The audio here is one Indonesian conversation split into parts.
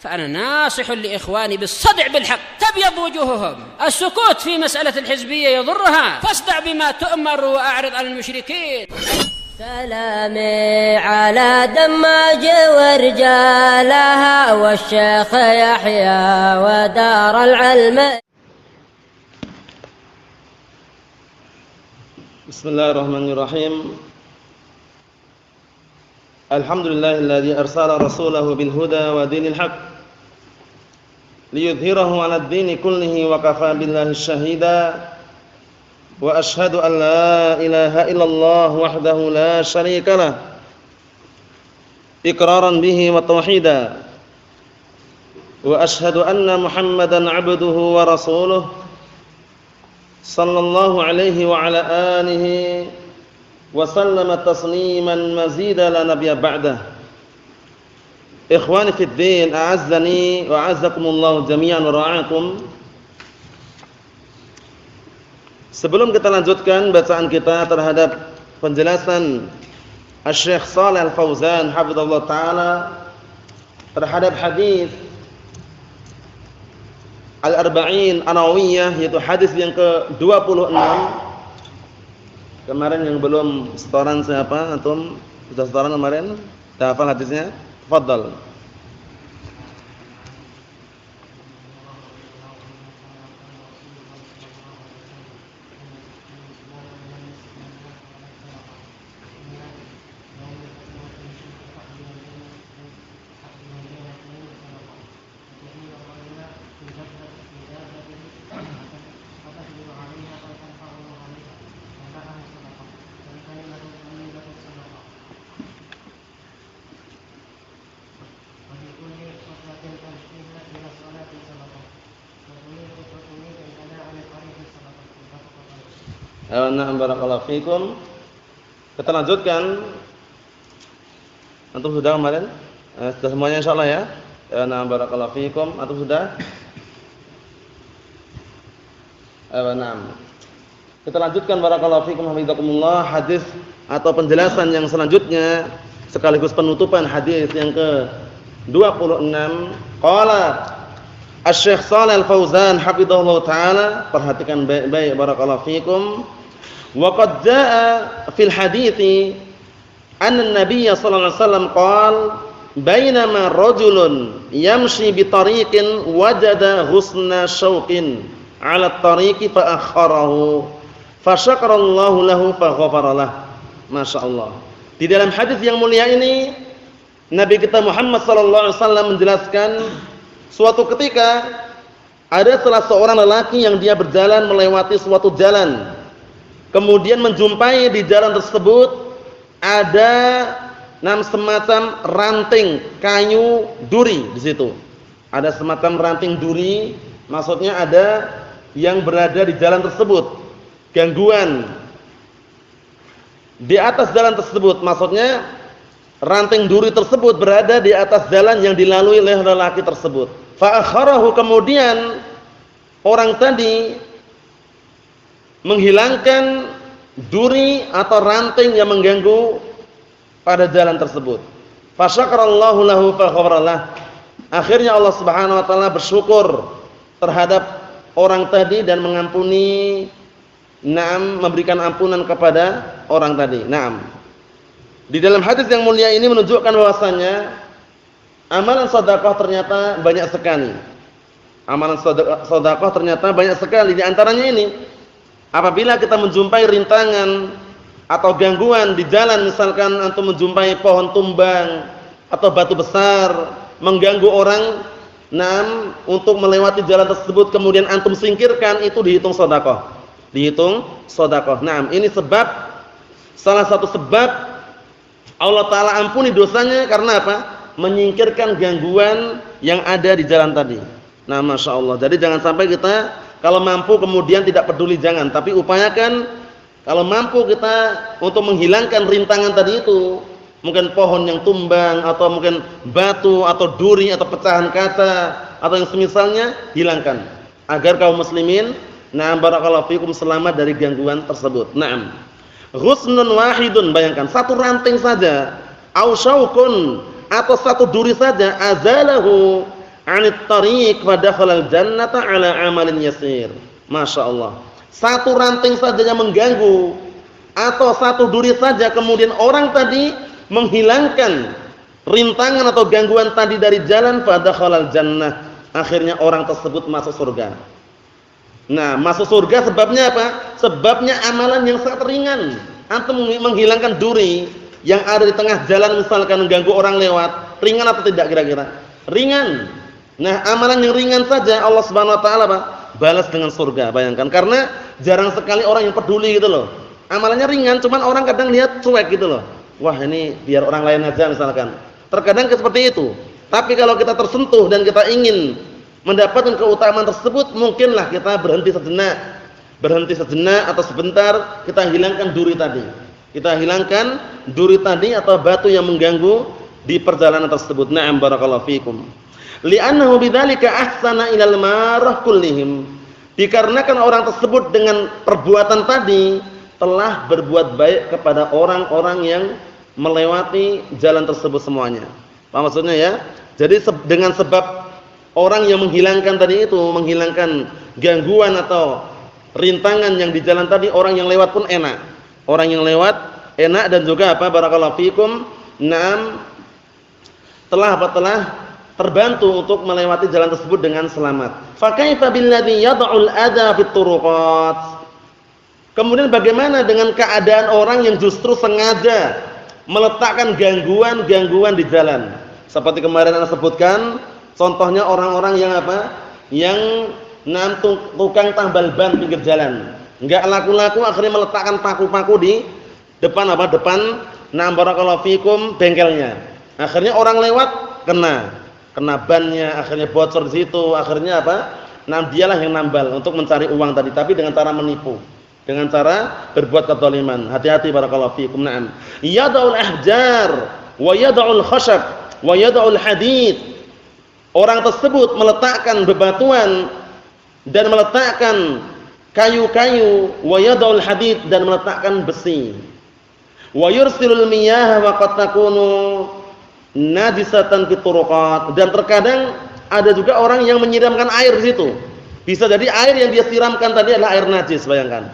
فأنا ناصح لإخواني بالصدع بالحق تبيض وجوههم. السكوت في مسألة الحزبية يضرها، فاصدع بما تؤمر وأعرض عن المشركين. سلامي على دماج ورجالها والشيخ يحيى ودار العلم. بسم الله الرحمن الرحيم. الحمد لله الذي أرسل رسوله بالهدى ودين الحق ليظهره على الدين كله وكفى بالله شهيدا وأشهد أن لا إله إلا الله وحده لا شريك له إقرارا به وتوحيدا وأشهد أن محمدا عبده ورسوله صلى الله عليه وعلى آله وسلم تسليما مزيدا لا نبي بعده. Ikhwani fid din, a'azzani wa a'azzakumullah jami'an wa ra'akum. Sebelum kita lanjutkan bacaan kita terhadap penjelasan Asy-Syaikh Shalih Al-Fauzan hafizallahu taala terhadap hadis Al-Arba'in An-Nawawiyah, yaitu hadis yang ke-26. Kemarin yang belum setoran siapa? Antum sudah setoran kemarin? Sudah hafal hadisnya? Tafadhal. Na'am barakallahu fikum. Kita lanjutkan. Antum sudah kemarin? Sudah semuanya insyaallah ya. Na'am barakallahu fikum. Antum sudah? Na'am. Kita lanjutkan barakallahu fikum hafizakumullah hadis atau penjelasan yang selanjutnya sekaligus penutupan hadis yang ke-26. Qala Asy-Syaikh Shalih Al-Fauzan hafizahullah taala, perhatikan baik-baik barakallahu fikum. Wa qad jaa fil hadithi anna an-nabiy sallallahu alaihi wasallam qala bainama rajulun yamshi bi tariqin wajada husna syauqin 'ala at-tariqi fa akharahu fa syakarallahu lahu fa ghafara lahu. Masyaallah. Di dalam hadis yang mulia ini Nabi kita Muhammad sallallahu alaihi wasallam menjelaskan suatu ketika ada salah seorang lelaki yang dia berjalan melewati suatu jalan. Kemudian menjumpai di jalan tersebut ada semacam ranting kayu duri di situ. Ada semacam ranting duri, maksudnya ada yang berada di jalan tersebut. Gangguan di atas jalan tersebut, maksudnya ranting duri tersebut berada di atas jalan yang dilalui oleh lelaki tersebut. Fa akharahu, kemudian orang tadi menghilangkan duri atau ranting yang mengganggu pada jalan tersebut. Fa syakarallahu lahu fa ghafara lahu. Akhirnya Allah Subhanahu wa taala bersyukur terhadap orang tadi dan mengampuni, memberikan ampunan kepada orang tadi. Di dalam hadis yang mulia ini menunjukkan bahwasanya amalan sedekah ternyata banyak sekali. Amalan sedekah ternyata banyak sekali. Di antaranya ini, apabila kita menjumpai rintangan atau gangguan di jalan, misalkan antum menjumpai pohon tumbang atau batu besar mengganggu orang, untuk melewati jalan tersebut kemudian antum singkirkan, itu dihitung sedekah. Dihitung sedekah. Ini sebab, salah satu sebab Allah taala ampuni dosanya karena apa? Menyingkirkan gangguan yang ada di jalan tadi. Masya Allah. Jadi jangan sampai kita kalau mampu kemudian tidak peduli, jangan. Tapi upayakan kalau mampu kita untuk menghilangkan rintangan tadi itu. Mungkin pohon yang tumbang, atau mungkin batu, atau duri, atau pecahan kaca, atau yang semisalnya, hilangkan. Agar kaum muslimin, barakallahu fikum, selamat dari gangguan tersebut. Ghusnun wahidun, bayangkan, satu ranting saja. Au syaukun, atau satu duri saja, azalahu, 'anit tariq wa dakhala al-jannata 'ala 'amalin yasir. Masya Allah. Satu ranting saja yang mengganggu atau satu duri saja kemudian orang tadi menghilangkan rintangan atau gangguan tadi dari jalan, fa dakhala al-jannah. Akhirnya orang tersebut masuk surga. Nah, masuk surga sebabnya apa? Sebabnya amalan yang sangat ringan. Antum menghilangkan duri yang ada di tengah jalan misalkan mengganggu orang lewat, ringan atau tidak kira-kira? Ringan. Nah, amalan yang ringan saja Allah Subhanahu wa taala balas dengan surga. Bayangkan, karena jarang sekali orang yang peduli gitu loh. Amalannya ringan, cuman orang kadang lihat cuek gitu loh. Wah, ini biar orang lain aja misalkan. Terkadang seperti itu. Tapi kalau kita tersentuh dan kita ingin mendapatkan keutamaan tersebut, mungkinlah kita berhenti sejenak atau sebentar, kita hilangkan duri tadi. Kita hilangkan duri tadi atau batu yang mengganggu di perjalanan tersebut. Na'am barakallahu fikum. Li'annahu bidzalika ahsana ilal marah kullihim. Dikarenakan orang tersebut dengan perbuatan tadi telah berbuat baik kepada orang-orang yang melewati jalan tersebut semuanya. Apa maksudnya ya? Jadi dengan sebab orang yang menghilangkan tadi itu, menghilangkan gangguan atau rintangan yang di jalan tadi, orang yang lewat pun enak. Orang yang lewat enak dan juga apa? Barakallahu fikum. Naam, telah terbantu untuk melewati jalan tersebut dengan selamat. Fa kaifa billadzi yad'ul adza fit turuqat? Kemudian bagaimana dengan keadaan orang yang justru sengaja meletakkan gangguan-gangguan di jalan? Seperti kemarin Anda sebutkan, contohnya orang-orang yang apa? Yang tukang tambal ban pinggir jalan. Enggak laku-laku akhirnya meletakkan paku-paku di depan apa? Depan barakallahu fikum bengkelnya. Akhirnya orang lewat kena bannya, akhirnya bocor di situ, akhirnya apa? Dialah yang nambal untuk mencari uang tadi, tapi dengan cara menipu. Dengan cara berbuat kezaliman. Hati-hati barakallahu fikum. Na'am. Yad'ul ahjar wa yad'ul khashab wa yad'ul hadid. Orang tersebut meletakkan bebatuan dan meletakkan kayu-kayu, wa yad'ul hadid, dan meletakkan besi. Wa yursilul miyah wa qad takunu najisatan fit turuqat. Dan terkadang ada juga orang yang menyiramkan air di situ. Bisa jadi air yang dia siramkan tadi adalah air najis, bayangkan.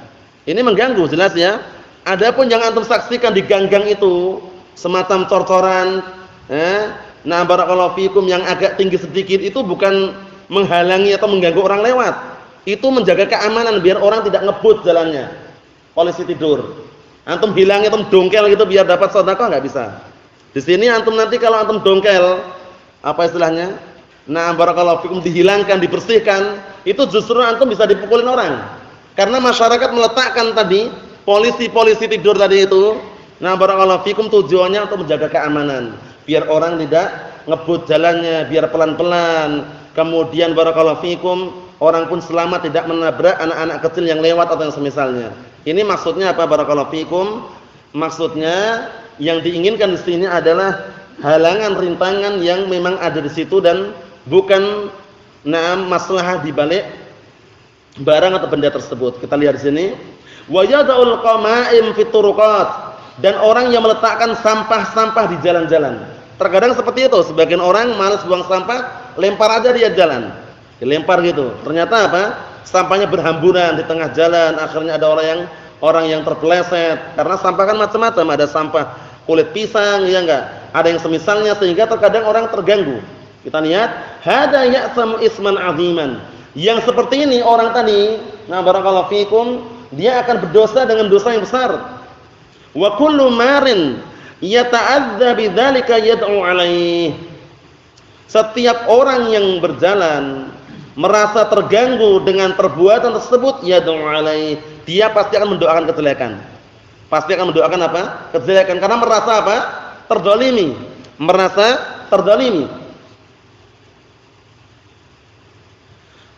Ini mengganggu jelas ya. Adapun yang antum saksikan di ganggang itu semacam cor-coran, barakallahu fikum, yang agak tinggi sedikit, itu bukan menghalangi atau mengganggu orang lewat. Itu menjaga keamanan biar orang tidak ngebut jalannya. Polisi tidur. Antum hilangnya, antum dongkel gitu biar dapat sedekah, enggak bisa. Di sini antum nanti kalau antum dongkel, apa istilahnya? Barakallahu fikum, dihilangkan, dibersihkan, itu justru antum bisa dipukulin orang. Karena masyarakat meletakkan tadi polisi tidur tadi itu, barakallahu fikum, tujuannya untuk menjaga keamanan, biar orang tidak ngebut jalannya, biar pelan-pelan. Kemudian barakallahu fikum, orang pun selamat tidak menabrak anak-anak kecil yang lewat atau yang semisalnya. Ini maksudnya apa barakallahu fikum? Maksudnya yang diinginkan di sini adalah halangan, rintangan yang memang ada di situ dan bukan maslahah di balik barang atau benda tersebut. Kita lihat di sini, wa yad'ul qama'im fit turuqat, dan orang yang meletakkan sampah-sampah di jalan-jalan. Terkadang seperti itu, sebagian orang malas buang sampah, lempar aja dia jalan. Dilempar gitu. Ternyata apa? Sampahnya berhamburan di tengah jalan, akhirnya ada orang yang terpeleset. Karena sampah kan macam-macam, ada sampah kulit pisang, ya enggak? Ada yang semisalnya, sehingga terkadang orang terganggu. Kita lihat, hada ya'sam isman 'aziman. Yang seperti ini orang tadi, barakallahu fikum, dia akan berdosa dengan dosa yang besar. Wa kullu marin yata'adza bidzalika yad'u 'alaihi. Setiap orang yang berjalan merasa terganggu dengan perbuatan tersebut, yad'u 'alaihi, dia pasti akan mendoakan kejelekan. Pasti akan mendoakan apa? Kejelekan, karena merasa apa? Terdolimi. Merasa terdolimi.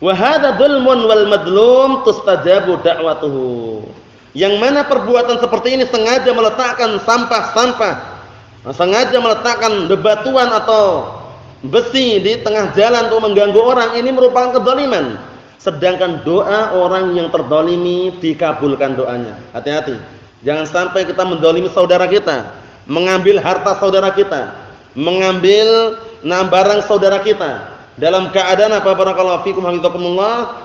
Wa hadza dzulmun wal madlum tustajabu da'watuhu. Yang mana perbuatan seperti ini sengaja meletakkan sampah-sampah, sengaja meletakkan bebatuan atau besi di tengah jalan untuk mengganggu orang, ini merupakan kezaliman. Sedangkan doa orang yang terdolimi dikabulkan doanya. Hati-hati. Jangan sampai kita mendolimi saudara kita, mengambil harta saudara kita, mengambil barang saudara kita, dalam keadaan apa barakallahu fikum hafizakumullah,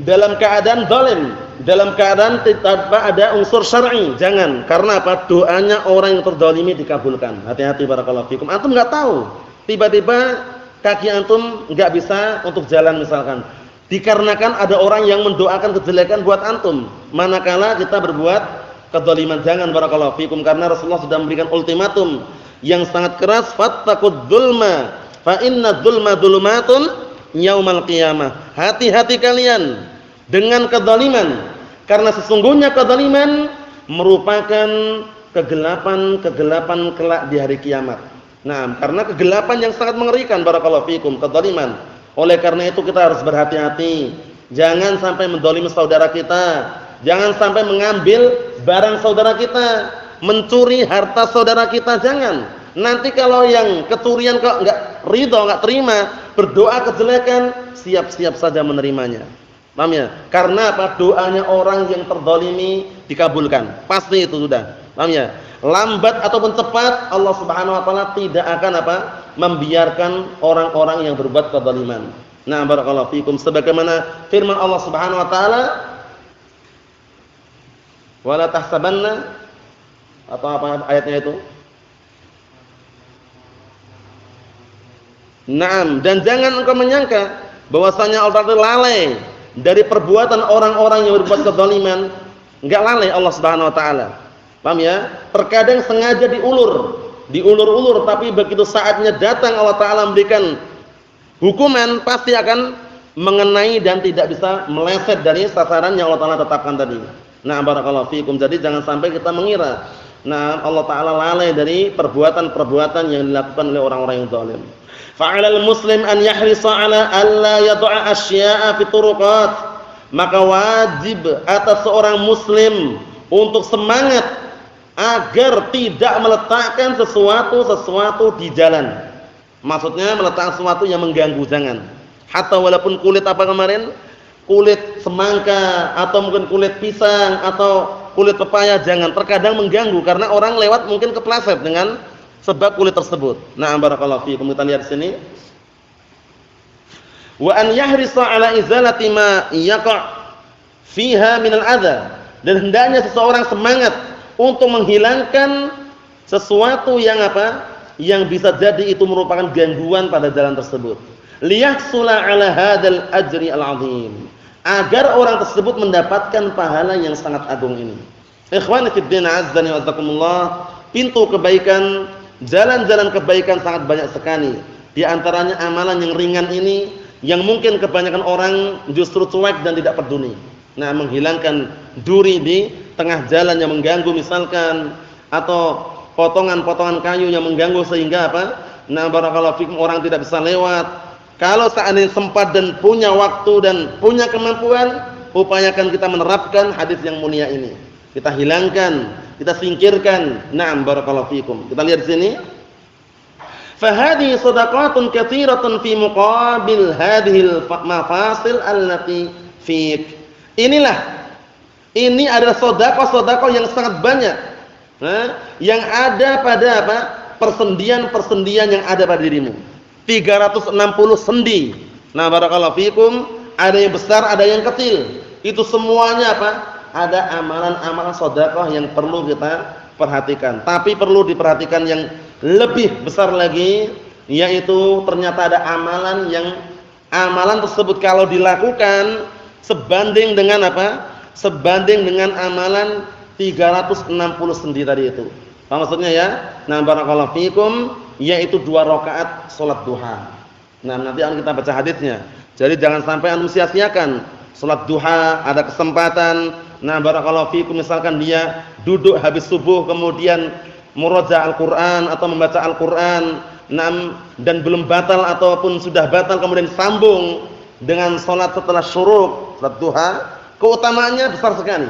dalam keadaan zalim, dalam keadaan tanpa ada unsur syar'i. Jangan, karena apa? Doanya orang yang terzalimi dikabulkan. Hati-hati barakallahu fikum. Antum enggak tahu, tiba-tiba kaki antum enggak bisa untuk jalan misalkan. Dikarenakan ada orang yang mendoakan kejelekan buat antum. Manakala kita berbuat kezaliman, jangan barakallahu fikum, karena Rasulullah sudah memberikan ultimatum yang sangat keras, fattaqud dzulma fa inna dzulma dzulumatun yaumal qiyamah. Hati-hati kalian dengan kezaliman, karena sesungguhnya kezaliman merupakan kegelapan-kegelapan kelak di hari kiamat. Nah, karena kegelapan yang sangat mengerikan barakallahu fikum, kezaliman. Oleh karena itu kita harus berhati-hati. Jangan sampai menzalimi saudara kita. Jangan sampai mengambil barang saudara kita, mencuri harta saudara kita, jangan. Nanti kalau yang kecurian kok enggak ridho, enggak terima, berdoa kejelekan, siap-siap saja menerimanya. Paham ya? Karena apa? Doanya orang yang terzalimi dikabulkan. Pasti itu sudah. Paham ya? Lambat ataupun cepat Allah Subhanahu wa taala tidak akan apa? Membiarkan orang-orang yang berbuat kezaliman. Nah, barakallahu fikum, sebagaimana firman Allah Subhanahu wa taala, wala tahsabanna, atau apa ayatnya itu? Naam, dan jangan engkau menyangka bahwasanya Allah lalai dari perbuatan orang-orang yang berbuat kezaliman. Enggak lalai Allah Subhanahu wa taala. Paham ya? Terkadang sengaja diulur-ulur, tapi begitu saatnya datang Allah taala memberikan hukuman, pasti akan mengenai dan tidak bisa meleset dari sasaran yang Allah taala tetapkan tadi. Nah, barakallahu fikum. Jadi jangan sampai kita mengira Allah taala lalai dari perbuatan-perbuatan yang dilakukan oleh orang-orang yang zalim. Fa'alal muslim an yahrisa 'ala alla yad'a asya'a fi turuqat. Maka wajib atas seorang muslim untuk semangat agar tidak meletakkan sesuatu di jalan. Maksudnya meletakkan sesuatu yang mengganggu, jangan. Hatta walaupun kulit apa kemarin? Kulit semangka atau mungkin kulit pisang atau kulit pepaya, jangan. Terkadang mengganggu karena orang lewat mungkin kepleset dengan sebab kulit tersebut. Nah, barakallahu fiikum. Kita lihat di sini. Wa an yahrisa 'ala izalati ma yaqa' fiha min al-adza. Dan hendaknya seseorang semangat untuk menghilangkan sesuatu yang apa? Yang bisa jadi itu merupakan gangguan pada jalan tersebut. Liyahsula 'ala hadzal ajri al-'azim. Agar orang tersebut mendapatkan pahala yang sangat agung ini. Ikhwani fid din, azzani wa azakumullah, pintu kebaikan, jalan-jalan kebaikan sangat banyak sekali. Di antaranya amalan yang ringan ini yang mungkin kebanyakan orang justru cuek dan tidak peduli. Nah, menghilangkan duri di tengah jalan yang mengganggu misalkan, atau potongan-potongan kayu yang mengganggu sehingga apa? Nah, barakallahu fikum, orang tidak bisa lewat. Kalau seandainya sempat dan punya waktu dan punya kemampuan, upayakan kita menerapkan hadis yang mulia ini. Kita hilangkan, kita singkirkan. Na'am, barakallahu fikum. Kita lihat di sini. Fa hadhihi shadaqatun katsiratun fi muqabil hadhil mafasil allati fik. Ini adalah sedekah-sedekah yang sangat banyak. Yang ada pada apa? Persendian-persendian yang ada pada dirimu. 360 sendi. Nah, barakallahu fikum, ada yang besar, ada yang kecil. Itu semuanya apa? Ada amalan-amalan sedekah yang perlu kita perhatikan. Tapi perlu diperhatikan yang lebih besar lagi, yaitu ternyata ada amalan tersebut kalau dilakukan sebanding dengan apa? Sebanding dengan amalan 360 sendi tadi itu. Apa maksudnya ya? Nah, barakallahu fikum, yaitu 2 rakaat salat duha. Nah, nanti akan kita baca hadisnya. Jadi jangan sampai antum sia-siakan salat duha, ada kesempatan. Nah, barakallahu fikum, misalkan dia duduk habis subuh kemudian muraja' Al-Qur'an atau membaca Al-Qur'an, dan belum batal ataupun sudah batal kemudian sambung dengan salat setelah syuruk, salat duha, keutamaannya besar sekali.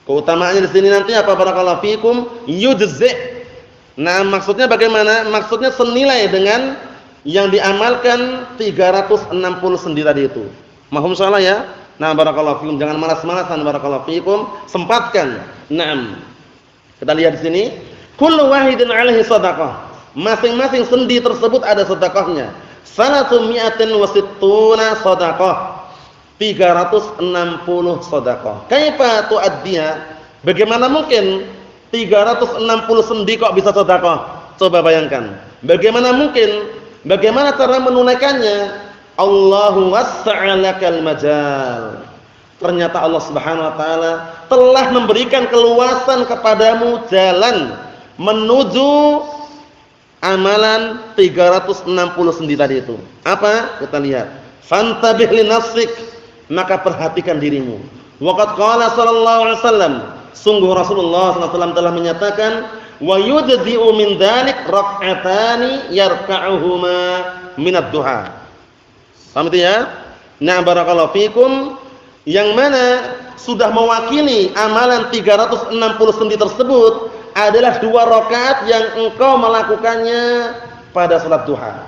Keutamaannya di sini nanti apa, barakallahu fikum, yujzi'. Nah, maksudnya bagaimana? Maksudnya senilai dengan yang diamalkan 360 sendi tadi itu. Mahum salah ya? Nah, barakallahu fikum, jangan malas-malasan, barakallahu fikum, sempatkan. Naam. Kita lihat di sini, kullu wahidin 'alaihi shadaqah. masing-masing sendi tersebut ada sedekahnya. 360 sedekah. 360 sedekah. Kaifa tuaddiha? Bagaimana mungkin 360 sendi kok bisa sedekah? Coba bayangkan. Bagaimana mungkin? Bagaimana cara menunaikannya? Allahu wassa'a lakal majal. Ternyata Allah Subhanahu wa taala telah memberikan keluasan kepadamu jalan menuju amalan 360 sendi tadi itu. Apa? Kita lihat. Fantabih li nafsik, maka perhatikan dirimu. Waqad qala sallallahu alaihi wasallam, sungguh Rasulullah sallallahu alaihi wasallam telah menyatakan, wa yujzi'u min dzalik rak'atani yarka'uhuma min ad-duha. Paham itu ya? Nah, barakallahu fikum, yang mana sudah mewakili amalan 360 sendi tersebut adalah 2 rakaat yang engkau melakukannya pada salat duha.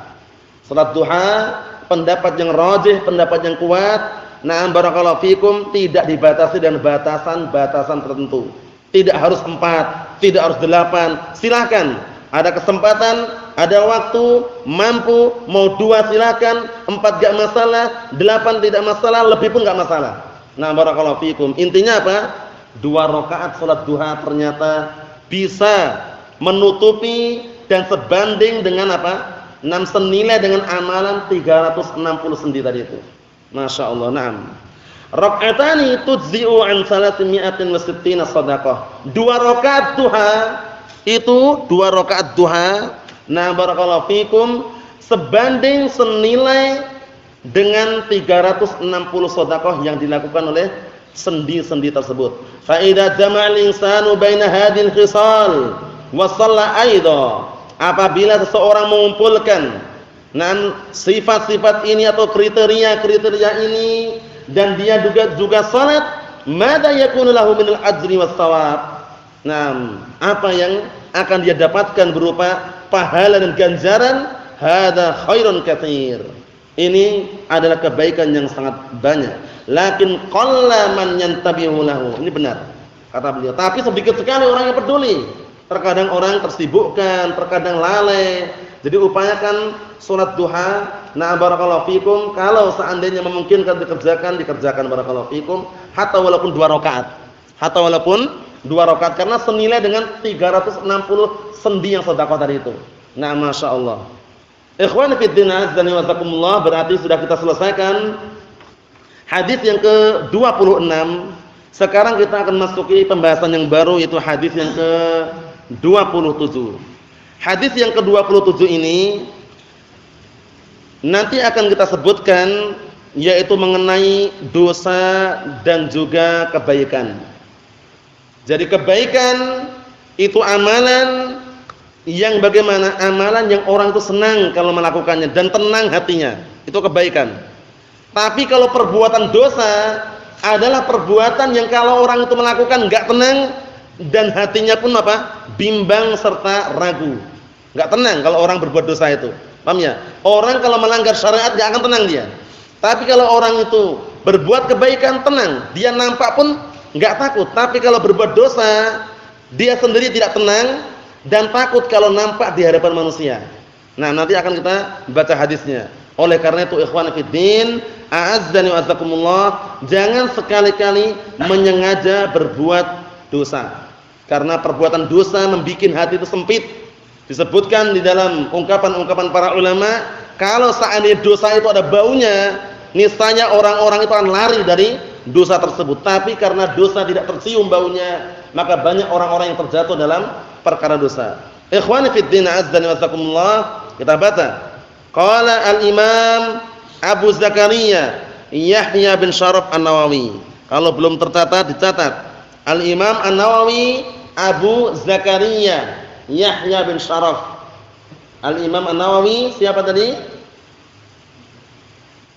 Salat duha, pendapat yang rajih, pendapat yang kuat, na'am barakallahu fikum, tidak dibatasi dengan batasan-batasan tertentu. Tidak harus 4, tidak harus 8. Silakan. Ada kesempatan, ada waktu, mampu, mau 2 silakan, 4 enggak masalah, 8 tidak masalah, lebih pun enggak masalah. Nah, barakallahu fikum. Intinya apa? 2 rakaat salat duha ternyata bisa menutupi dan sebanding dengan apa? 6 senilai dengan amalan 360 sendi tadi itu. Masya Allah. Naam. Rak'atani tujzi'u an 360 sadaqah. 2 rakaat duha itu 2 rakaat duha. Nah, barakallahu fikum, sebanding senilai dengan 360 sedekah yang dilakukan oleh sendi-sendi tersebut. Fa idza jama'al insanu baina hadhil khisal wa shalla aidha, apabila seseorang mengumpulkan sifat-sifat ini atau kriteria-kriteria ini dan dia juga salat, madza yakunu lahu minal ajri was shawab. Nah, apa yang akan dia dapatkan berupa pahala dan ganjaran? Hadza khairun katsir. Ini adalah kebaikan yang sangat banyak. Lakin qalla man yantabihu lahu. Ini benar kata beliau. Tapi sedikit sekali orang yang peduli. Terkadang orang tersibukkan, terkadang lalai. Jadi upayakan salat duha. Nah, barakallahu fikum, kalau seandainya memungkinkan dikerjakan barakallahu fikum, hatta walaupun 2 rakaat. Hatta walaupun 2 rakaat, karena senilai dengan 360 sendi yang sedekah tadi itu. Nah, masyaallah. Ikhwan fillah, azza wa jalla, berarti sudah kita selesaikan hadis yang ke-26. Sekarang kita akan masuki pembahasan yang baru, yaitu hadis yang ke-27. Hadis yang ke-27 ini nanti akan kita sebutkan, yaitu mengenai dosa dan juga kebaikan. Jadi kebaikan itu amalan yang bagaimana? Amalan yang orang itu senang kalau melakukannya dan tenang hatinya. Itu kebaikan. Tapi kalau perbuatan dosa adalah perbuatan yang kalau orang itu melakukan enggak tenang dan hatinya pun apa? Bimbang serta ragu. Enggak tenang kalau orang berbuat dosa itu. Paham ya? Orang kalau melanggar syariat enggak akan tenang dia. Tapi kalau orang itu berbuat kebaikan tenang, dia nampak pun enggak takut. Tapi kalau berbuat dosa, dia sendiri tidak tenang dan takut kalau nampak di hadapan manusia. Nah, nanti akan kita baca hadisnya. Oleh karena itu ikhwan fiddin, a'azzani wa azzakumullah, jangan sekali-kali menyengaja berbuat dosa. Karena perbuatan dosa membikin hati itu sempit. Disebutkan di dalam ungkapan-ungkapan para ulama, kalau seandainya dosa itu ada baunya, niscaya orang-orang itu akan lari dari dosa tersebut. Tapi karena dosa tidak tercium baunya, maka banyak orang-orang yang terjatuh dalam perkara dosa. Ikhwani fid din, azdani wa zakumullah, kita baca. Qala al-Imam Abu Zakaria Yahya bin Syaraf An-Nawawi. Kalau belum tercatat, dicatat. Al-Imam An-Nawawi Abu Zakaria Yahya bin Syaraf. Al-Imam An-Nawawi siapa tadi?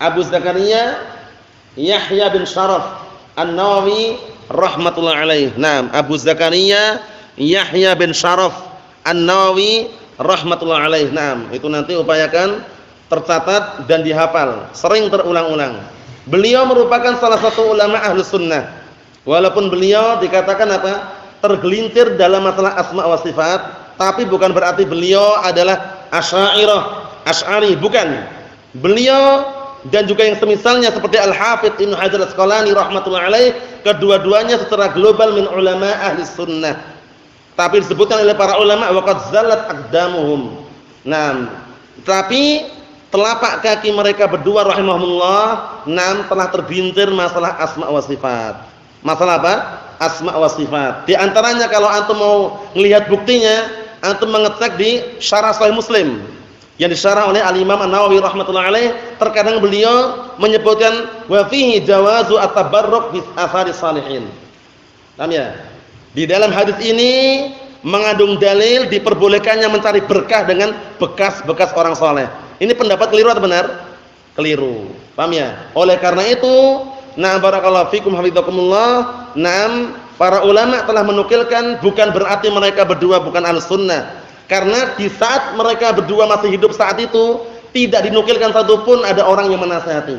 Abu Zakaria Yahya bin Syaraf An-Nawawi rahmatullah alaih. Naam, Abu Zakaria Yahya bin Syaraf An-Nawawi rahmatullah alaih. Naam, itu nanti upayakan tercatat dan dihafal, sering terulang-ulang. Beliau merupakan salah satu ulama Ahlus Sunnah. Walaupun beliau dikatakan apa? Tergelincir dalam masalah asma wa sifat, Tapi bukan berarti beliau adalah Asy'ari, bukan. Beliau dan juga yang semisalnya seperti Al-Hafidz Ibnu Hajar Al-Asqalani rahimatullah alaih, kedua-duanya secara global min ulama ahli sunnah. Tapi disebutkan oleh para ulama waqad zallat aqdamuhum. Nah, tapi telapak kaki mereka berdua rahimahumullah telah terbintir masalah asma wa sifat. Masalah apa? Asma wa sifat. Di antaranya kalau antum mau melihat buktinya, antum mengecek di Syarah Sahih Muslim yang disyarah oleh Al-Imam An-Nawawi rahmatullah alaih. Terkadang beliau menyebutkan wa fihi jawazu at-tabarruk bi athari salihin. Paham ya? Di dalam hadis ini mengandung dalil diperbolehkannya mencari berkah dengan bekas-bekas orang saleh. Ini pendapat keliru atau benar? Keliru. Paham ya? Oleh karena itu, barakallahu fikum hafizakumullah, para ulama telah menukilkan bukan berarti mereka berdua bukan Ahlussunnah. Karena di saat mereka berdua masih hidup saat itu tidak dinukilkan satupun ada orang yang menasihati.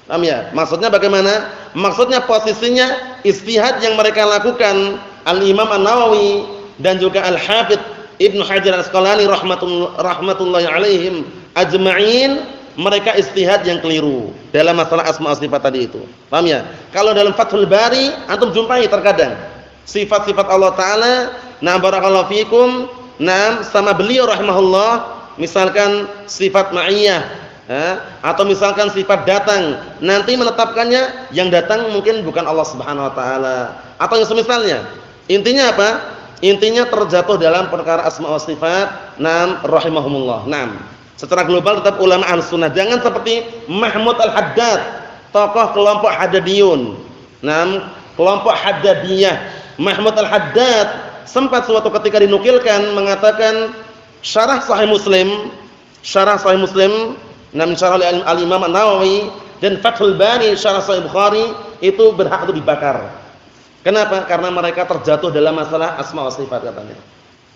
Paham ya? Maksudnya bagaimana? Maksudnya posisinya ijtihad yang mereka lakukan Al-Imam An-Nawawi dan juga Al-Hafidz Ibnu Hajar Al-Asqalani rahmatullahi alaihim ajma'in, mereka ijtihad yang keliru dalam masalah asma wa sifat tadi itu. Paham ya? Kalau dalam Fathul Bari antum jumpai terkadang sifat-sifat Allah taala, barakallahu fikum, sama beliau rahimahullah, misalkan sifat ma'iyah, atau misalkan sifat datang, nanti menetapkannya yang datang mungkin bukan Allah Subhanahu wa taala atau yang semisalnya. Intinya apa? Intinya terjatuh dalam perkara asma wa sifat, rahimahumullah. Secara global tetap ulama Ahlussunnah. Jangan seperti Mahmud Al-Haddad, tokoh kelompok Haddadiyun. Kelompok Haddadiyah. Mahmud Al-Haddad sempat suatu ketika dinukilkan mengatakan syarah Sahih Muslim, syarah oleh Al-Imam An-Nawawi dan Fathul Bari syarah Sahih Bukhari itu berhak untuk dibakar. Kenapa? Karena mereka terjatuh dalam masalah asma wa sifat katanya.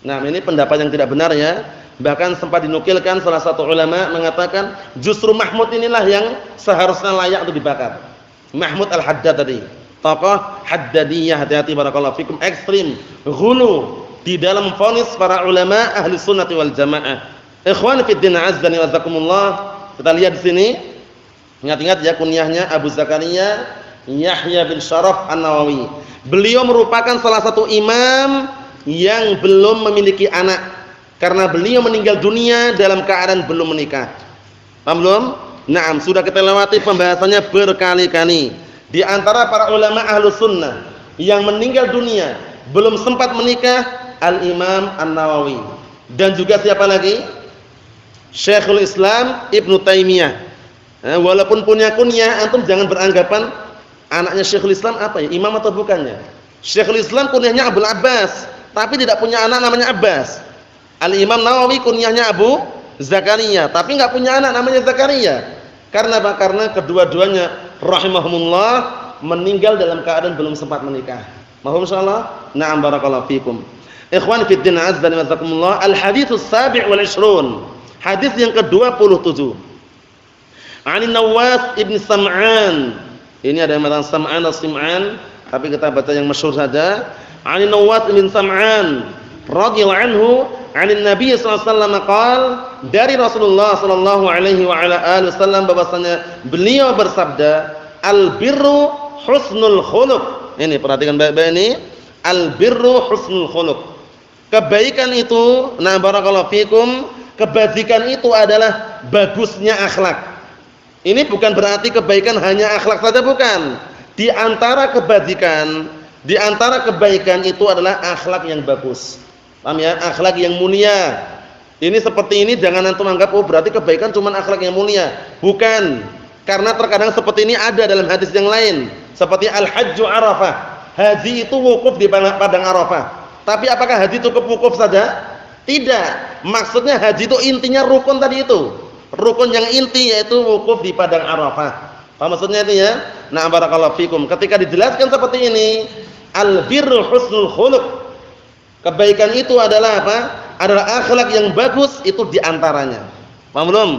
Ini pendapat yang tidak benar ya. Bahkan sempat dinukilkan salah satu ulama mengatakan justru Mahmud inilah yang seharusnya layak untuk dibakar. Mahmud Al-Haddad tadi, tokoh Haddadiyah, hati-hati barakallahu fikum, ekstrim, ghulu di dalam vonis para ulama ahli sunnati wal jamaah. Ikhwan fi din azzani wa zakumullah. Kita lihat di sini. Ingat-ingat ya, kunyahnya Abu Zakaria Yahya bin Syaraf An-Nawawi. Beliau merupakan salah satu imam yang belum memiliki anak karena beliau meninggal dunia dalam keadaan belum menikah. Paham belum? Sudah kita lewati pembahasannya berkali-kali. Di antara para ulama Ahlus Sunnah yang meninggal dunia belum sempat menikah, Al-Imam An-Nawawi. Dan juga siapa lagi? Syekhul Islam Ibnu Taimiyah. Walaupun punya kunyah, antum jangan beranggapan anaknya Syekhul Islam apa ya? Imam atau bukannya? Syekhul Islam kunyahnya Abdul Abbas, tapi tidak punya anak namanya Abbas. Al-Imam Nawawi kunyahnya Abu Zakaria, tapi enggak punya anak namanya Zakaria. Karena apa? Karena kedua-duanya rahimahumullah meninggal dalam keadaan belum sempat menikah. Mahum insyaallah. Barakallahu fikum. Ikhwan fi din azzani wa zakumullah. Al-hadits as-sabi' wal 20. Hadis yang ke-27. Ani Nawas ibn Sam'an. Ini ada yang mengatakan Sam'an atau Sim'an, tapi kita baca yang masyhur saja. Ani Nawas ibn Sam'an radhiyallahu anhu, 'an Nabi sallallahu alaihi wasallam qaal, dari Rasulullah sallallahu alaihi wa ala alihi wasallam bahwasanya beliau bersabda, al-birru husnul khuluq. Ini perhatikan baik-baik ini, al-birru husnul khuluq. Kebaikan itu, barakallahu fikum, kebajikan itu adalah bagusnya akhlak. Ini bukan berarti kebaikan hanya akhlak saja, bukan. Di antara kebajikan, di antara kebaikan itu adalah akhlak yang bagus. Paham ya? Akhlak yang mulia. Ini seperti ini jangan antum anggap berarti kebaikan cuma akhlak yang mulia. Bukan. Karena terkadang seperti ini ada dalam hadis yang lain, seperti al-hajju Arafah. Haji itu wukuf di padang Arafah. Tapi apakah haji cukup wukuf saja? Tidak. Maksudnya haji itu intinya rukun tadi itu. Rukun yang inti yaitu wukuf di padang Arafah. Apa maksudnya itu ya? Barakallahu fikum. Ketika dijelaskan seperti ini, al-birru husnul khuluq. Kebaikan itu adalah apa? Adalah akhlak yang bagus, itu di antaranya. Paham belum?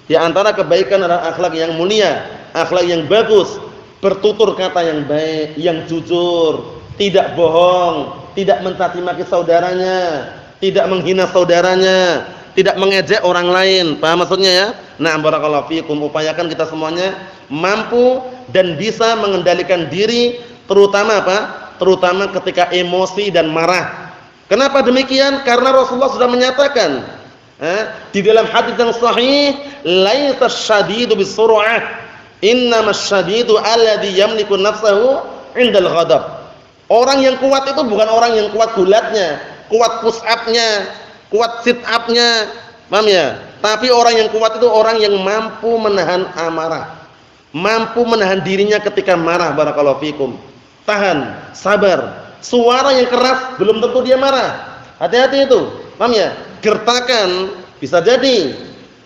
Di antara kebaikan adalah akhlak yang mulia, akhlak yang bagus, bertutur kata yang baik, yang jujur, tidak bohong, tidak mencaci maki saudaranya, tidak menghina saudaranya, tidak mengejek orang lain. Paham maksudnya ya? Nah, barakallahu fikum, upayakan kita semuanya mampu dan bisa mengendalikan diri, terutama apa? Terutama ketika emosi dan marah. Kenapa demikian? Karena Rasulullah sudah menyatakan di dalam hadis yang sahih, laisa syadidu bisur'ah, innamas syadidu alladhi yamliku nafsahu 'indal ghadab. Orang yang kuat itu bukan orang yang kuat gulatnya, kuat push up-nya, kuat sit up-nya, paham ya? Tapi orang yang kuat itu orang yang mampu menahan amarah, mampu menahan dirinya ketika marah. Barakallahu fikum. Tahan, sabar. Suara yang keras belum tentu dia marah. Hati-hati itu, paham ya? Gertakan bisa jadi.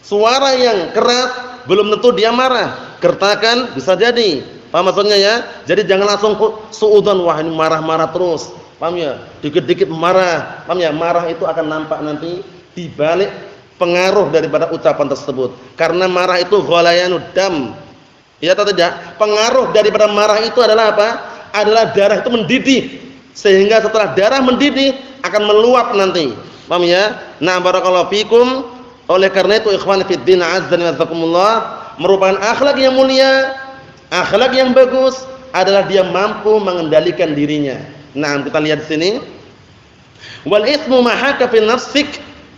Suara yang keras belum tentu dia marah. Gertakan bisa jadi. Paham maksudnya ya? Jadi jangan langsung suudzon, wah ini marah-marah terus. Paham ya? Dikit-dikit marah. Paham ya? Marah itu akan nampak nanti di balik pengaruh daripada ucapan tersebut. Karena marah itu ghalayanud dam. Ya atau tidak? Pengaruh daripada marah itu adalah apa? Adalah darah itu mendidih. Sehingga setelah darah mendidih akan meluap nanti. Paham ya? Nah, barakallahu fikum. Oleh karena itu ikhwan fiddin azza wa jazakumullah, merupakan akhlak yang mulia, akhlak yang bagus adalah dia mampu mengendalikan dirinya. Nah, kita lihat di sini. Wal ismu ma haka fi nafsik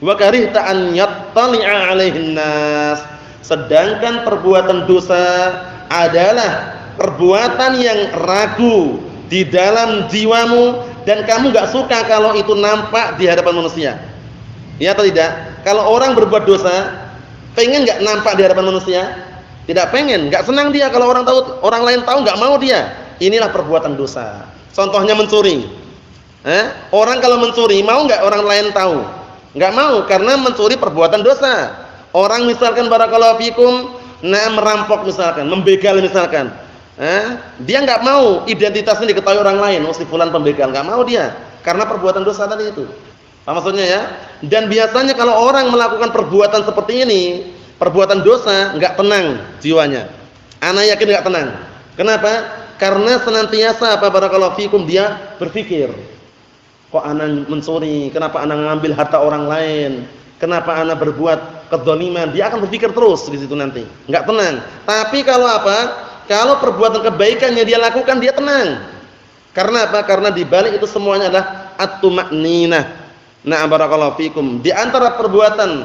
wa karihta an yattali'a 'alaihin nas. Sedangkan perbuatan dosa adalah perbuatan yang ragu di dalam jiwamu dan kamu enggak suka kalau itu nampak di hadapan manusia. Ya atau tidak? Kalau orang berbuat dosa, pengen enggak nampak di hadapan manusia? Tidak pengen, enggak senang dia kalau orang tahu, orang lain tahu, enggak mau dia. Inilah perbuatan dosa. Contohnya mencuri. Orang kalau mencuri mau enggak orang lain tahu? Enggak mau, karena mencuri perbuatan dosa. Orang misalkan barakallahu fikum, merampok misalkan, membegal misalkan. Dia enggak mau identitasnya diketahui orang lain, oh si fulan pembegal, enggak mau dia karena perbuatan dosa tadi itu. Apa maksudnya ya? Dan biasanya kalau orang melakukan perbuatan seperti ini, perbuatan dosa, enggak tenang jiwanya. Ana yakin enggak tenang. Kenapa? Karena senantiasa apa barakallahu fikum dia berpikir, kok ana mencuri, kenapa ana ngambil harta orang lain? Kenapa ana berbuat kedzaliman? Dia akan berpikir terus di situ nanti. Enggak tenang. Tapi kalau apa? Kalau perbuatan kebaikan yang dia lakukan dia tenang. Karena apa? Karena di balik itu semuanya adalah at-tuma'ninah. Nah, barakallahu fikum. Di antara perbuatan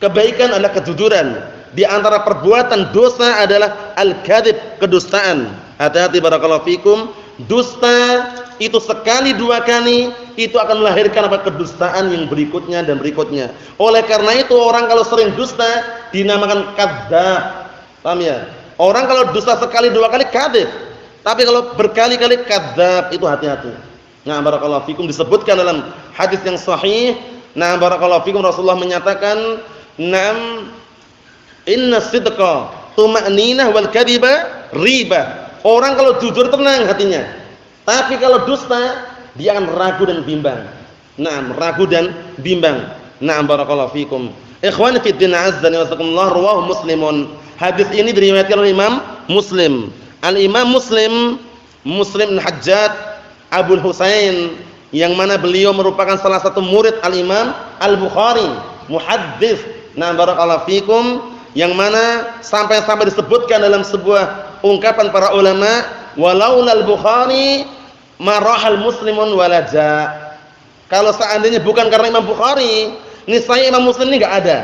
kebaikan adalah kejujuran. Di antara perbuatan dosa adalah al-kadzib, kedustaan. Hati-hati barakallahu fikum. Dusta itu sekali dua kali itu akan melahirkan apa? Kedustaan yang berikutnya dan berikutnya. Oleh karena itu orang kalau sering dusta dinamakan kadzdzab. Paham ya? Orang kalau dusta sekali dua kali kadzib. Tapi kalau berkali-kali kadzdzab, itu hati-hati. Nah, barakallahu fikum, disebutkan dalam hadis yang sahih. Nah, barakallahu fikum, Rasulullah menyatakan, "Nam inna sidqa tuma'ninah wal kadhiba riba." Orang kalau jujur tenang hatinya. Tapi kalau dusta, dia akan ragu dan bimbang. Nah, ragu dan bimbang. Nah, barakallahu fikum. Ikhwani fi din azza wa jalla, rawahu Muslimun. Hadis ini diriwayatkan oleh Imam Muslim. Al-Imam Muslim bin Hajjaj Abul Husain, yang mana beliau merupakan salah satu murid Al-Imam Al-Bukhari, muhaddits. Nah, barakallahu fikum, yang mana sampai-sampai disebutkan dalam sebuah ungkapan para ulama, walaulal Bukhari marahal muslimun walaja. Kalau seandainya bukan karena Imam Bukhari, niscaya Imam Muslim ini enggak ada.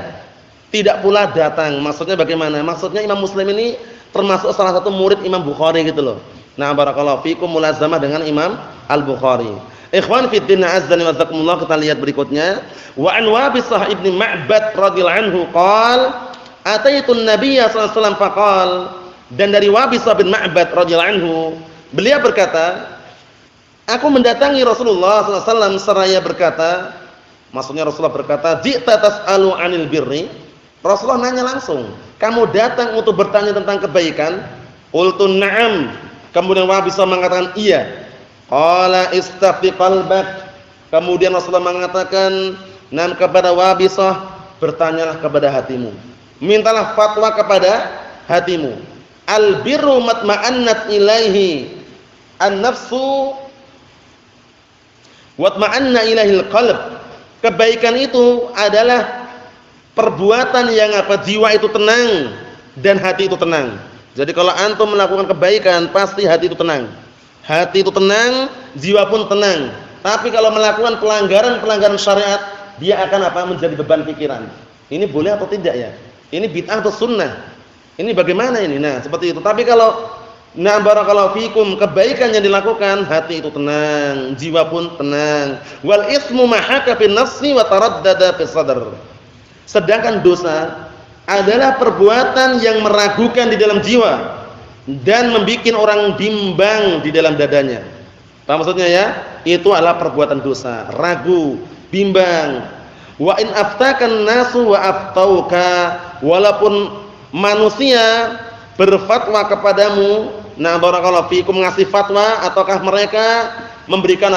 Tidak pula datang. Maksudnya bagaimana? Maksudnya Imam Muslim ini termasuk salah satu murid Imam Bukhari gitu loh. Nah, barakallahu fikum, mulazamah dengan Imam Al-Bukhari. Ikhwan fi din azza wa jazakumullah, kita lihat berikutnya. Wa an Wabisah ibn Ma'bad radhiyallahu anhu qala ataitu an-nabiyya sallallahu alaihi wasallam faqal. Dan dari Wabisah bin Ma'bad radhiyallahu anhu, beliau berkata, aku mendatangi Rasulullah sallallahu alaihi wasallam seraya berkata, maksudnya Rasulullah berkata, "Ji'ta tas'alu 'anil birri?" Rasulullah nanya langsung, "Kamu datang untuk bertanya tentang kebaikan?" Qultu na'am. Kemudian Wabisah mengatakan, "Iya." Qala istafti qalbak. Kemudian Rasulullah mengatakan, "Nam kepada Wabisah, bertanyalah kepada hatimu. Mintalah fatwa kepada hatimu. Al-birru matma'annat ilaihi an-nafsu wa matma'anna ilaihil qalb." Kebaikan itu adalah perbuatan yang jiwa itu tenang dan hati itu tenang. Jadi kalau antum melakukan kebaikan, pasti hati itu tenang. Hati itu tenang, jiwa pun tenang. Tapi kalau melakukan pelanggaran syariat, dia akan menjadi beban pikiran. Ini boleh atau tidak ya? Ini bid'ah atau sunnah? Ini bagaimana ini? Nah, seperti itu. Tapi kalau barakallahu fikum, kebaikan yang dilakukan, hati itu tenang, jiwa pun tenang. Wal ismu ma haka fi nafsi wa taraddada fi sadr. Sedangkan dosa adalah perbuatan yang meragukan di dalam jiwa dan membuat orang bimbang di dalam dadanya. Apa maksudnya ya? Itu adalah perbuatan dosa, ragu, bimbang. Wa in aftakan nasu wa aftauka, walaupun manusia berfatwa kepadamu, nah barakallahu fikum, ngasih fatwa, ataukah mereka memberikan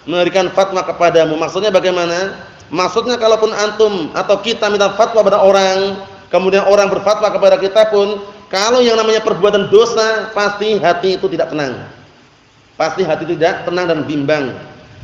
memberikan fatwa kepadamu. Maksudnya bagaimana? Maksudnya kalaupun antum atau kita minta fatwa pada orang, kemudian orang berfatwa kepada kita pun, kalau yang namanya perbuatan dosa, pasti hati itu tidak tenang. Pasti hati tidak tenang dan bimbang.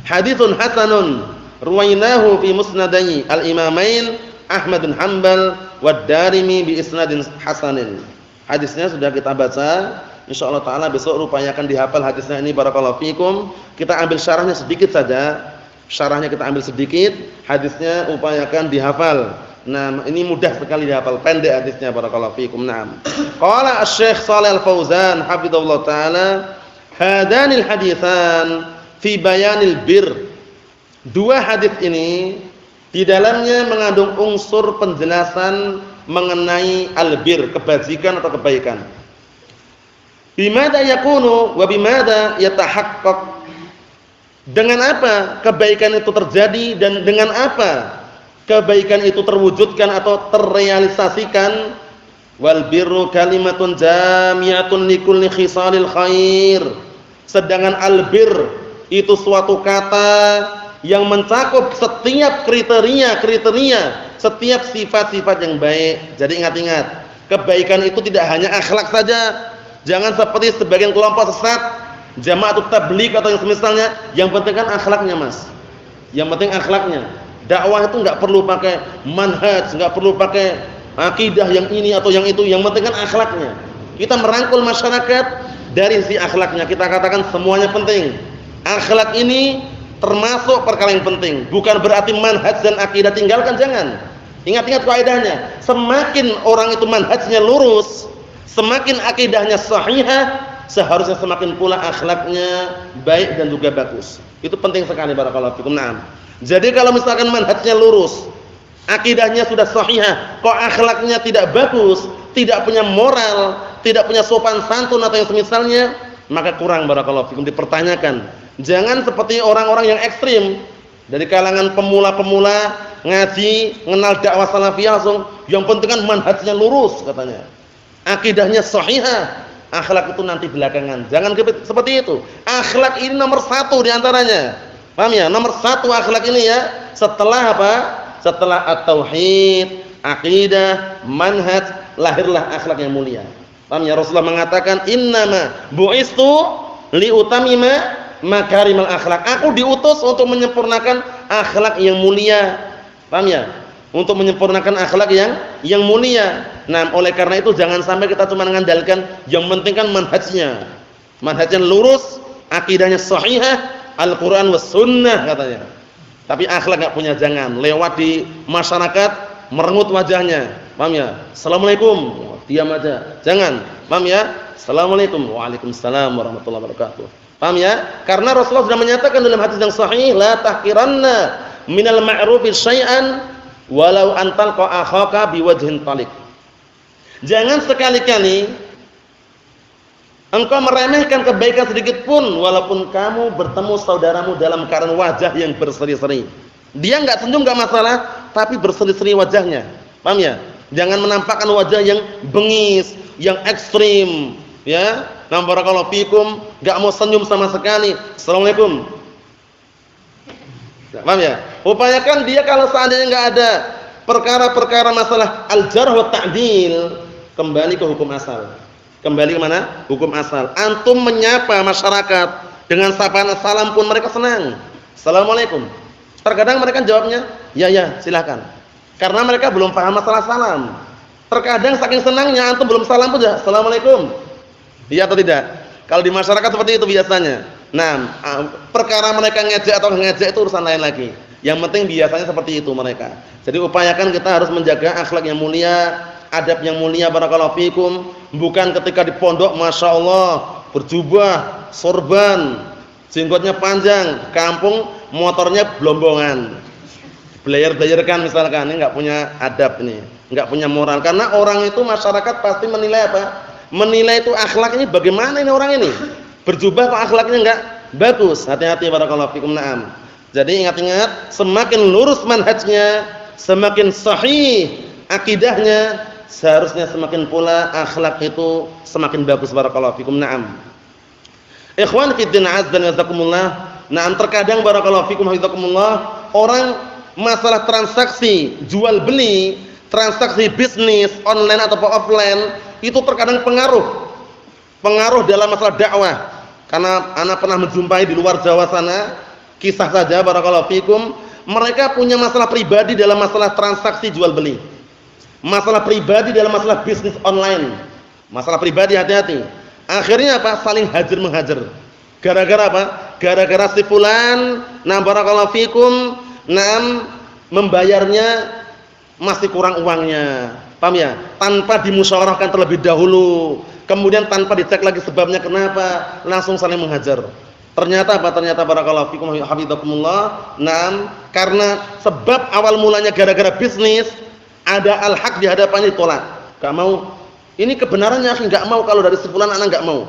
Haditsun hasanun ruwainahu fi musnadai al-imamain Ahmad bin Hanbal wa Darimi bi isnadin hasanin. Hadisnya sudah kita baca. Insyaallah taala besok upayakan dihafal hadisnya ini, barakallahu fikum. Kita ambil syarahnya sedikit saja. Syarahnya kita ambil sedikit, hadisnya upayakan dihafal. Nah, ini mudah sekali dihafal, pendek hadisnya, barakallahu fikum. Naam. Qala Asy-Syaikh Shalih Al-Fauzan hafizallahu taala, hadanil haditsan fi bayanil bir. Dua hadis ini di dalamnya mengandung unsur penjelasan mengenai albir, kebajikan atau kebaikan. Bimada yakunu wa bimada yatahaqqaq. Dengan apa kebaikan itu terjadi dan dengan apa kebaikan itu terwujudkan atau terrealisasikan. Wal birru kalimatun jami'atun likulli khisalil khair. Sedangkan albir itu suatu kata yang mencakup setiap kriteria, setiap sifat-sifat yang baik. Jadi ingat-ingat, kebaikan itu tidak hanya akhlak saja. Jangan seperti sebagian kelompok sesat, Jama'atut Tabligh atau yang semisalnya, yang penting kan akhlaknya, Mas. Yang penting akhlaknya. Dakwah itu enggak perlu pakai manhaj, enggak perlu pakai akidah yang ini atau yang itu, yang penting kan akhlaknya. Kita merangkul masyarakat dari sisi akhlaknya. Kita katakan semuanya penting. Akhlak ini termasuk perkara yang penting. Bukan berarti manhaj dan akidah tinggalkan, jangan. Ingat-ingat kaidahnya. Semakin orang itu manhajnya lurus, semakin akidahnya sahihah, seharusnya semakin pula akhlaknya baik dan juga bagus. Itu penting sekali, barakallahu fikum. Naam. Jadi kalau misalkan manhajnya lurus, akidahnya sudah sahihah, kok akhlaknya tidak bagus, tidak punya moral, tidak punya sopan santun atau yang semisalnya, maka kurang, barakallahu fikum, dipertanyakan. Jangan seperti orang-orang yang ekstrim dari kalangan pemula-pemula ngaji, mengenal dakwah salafiyah langsung, yang penting kan manhajnya lurus katanya. Akidahnya sahihah. Akhlak itu nanti belakangan. Jangan seperti itu. Akhlak ini nomor satu diantaranya. Paham ya? Nomor satu akhlak ini ya. Setelah apa? Setelah at-tauhid, akidah, manhaj, lahirlah akhlak yang mulia. Paham ya? Rasulullah mengatakan, innama bu'istu liutamima makarimal akhlak. Aku diutus untuk menyempurnakan akhlak yang mulia. Paham ya? Untuk menyempurnakan akhlak yang mulia. Nah, oleh karena itu jangan sampai kita cuma mengandalkan yang penting kan manhajnya. Manhajnya lurus, akidahnya sahihah, Al-Qur'an was sunnah katanya. Tapi akhlak enggak punya, jangan. Lewat di masyarakat merengut wajahnya. Paham ya? Assalamualaikum. Diam aja. Jangan. Paham ya? Assalamualaikum. Waalaikumsalam warahmatullahi wabarakatuh. Paham ya? Karena Rasulullah sudah menyatakan dalam hadis yang sahih, la tahqiranna minal ma'rufi syai'an walau antal akhaka biwajhin talik. Jangan sekali-kali engkau meremehkan kebaikan sedikit pun walaupun kamu bertemu saudaramu dalam keadaan wajah yang berseri-seri. Dia enggak senyum enggak masalah, tapi berseri-seri wajahnya. Paham ya? Jangan menampakkan wajah yang bengis, yang ekstrim, ya. Nah, barakallahu fikum, enggak mau senyum sama sekali. Assalamualaikum. Paham ya? Upayakan dia kalau seandainya enggak ada perkara-perkara masalah al-jarh wa ta'dil, kembali ke hukum asal. Kembali ke mana? Hukum asal. Antum menyapa masyarakat dengan sapaan salam pun mereka senang. Assalamualaikum. Terkadang mereka jawabnya, ya silakan. Karena mereka belum paham masalah salam. Terkadang saking senangnya antum belum salam pun sudah assalamualaikum. Iya atau tidak? Kalau di masyarakat seperti itu biasanya. Nah, perkara mereka ngejek atau ngejek itu urusan lain lagi. Yang penting biasanya seperti itu mereka. Jadi upayakan kita harus menjaga akhlak yang mulia, adab yang mulia, barakallahu fikum. Bukan ketika di pondok masya Allah berjubah, sorban, jenggotnya panjang, kampung motornya belombongan, belayar-belayarkan misalkan, ini nggak punya adab, ini nggak punya moral. Karena orang itu masyarakat pasti menilai apa? Menilai itu akhlaknya bagaimana ini orang ini. Berjubah kok akhlaknya nggak bagus. Hati-hati barakallahu fikum. Naam. Jadi ingat-ingat, semakin lurus manhajnya, semakin sahih akidahnya, seharusnya semakin pula akhlak itu semakin bagus barakallahu fikum. Naam. Ikhwan fiddin azza wa jazakumullah. Naam, terkadang barakallahu fikum hafizakumullah, orang masalah transaksi jual beli, transaksi bisnis online atau offline itu terkadang pengaruh dalam masalah dakwah. Karena anak pernah menjumpai di luar Jawa sana, kisah saja barakallahu fikum, mereka punya masalah pribadi dalam masalah transaksi jual beli. Masalah pribadi dalam masalah bisnis online. Masalah pribadi, hati-hati. Akhirnya apa? Saling hajar menghajar. Gara-gara apa? Gara-gara si fulan, nah barakallahu fikum, nah membayarnya masih kurang uangnya. Paham ya? Tanpa dimusyawarahkan terlebih dahulu. Kemudian tanpa dicek lagi sebabnya kenapa, langsung saling menghajar. Ternyata apa? Ternyata barakallahu fikum hafizakumullah. Nah, karena sebab awal mulanya gara-gara bisnis, ada al-haq di hadapannya ditolak. Enggak mau. Ini kebenarannya enggak mau, kalau dari sefulan anak enggak mau.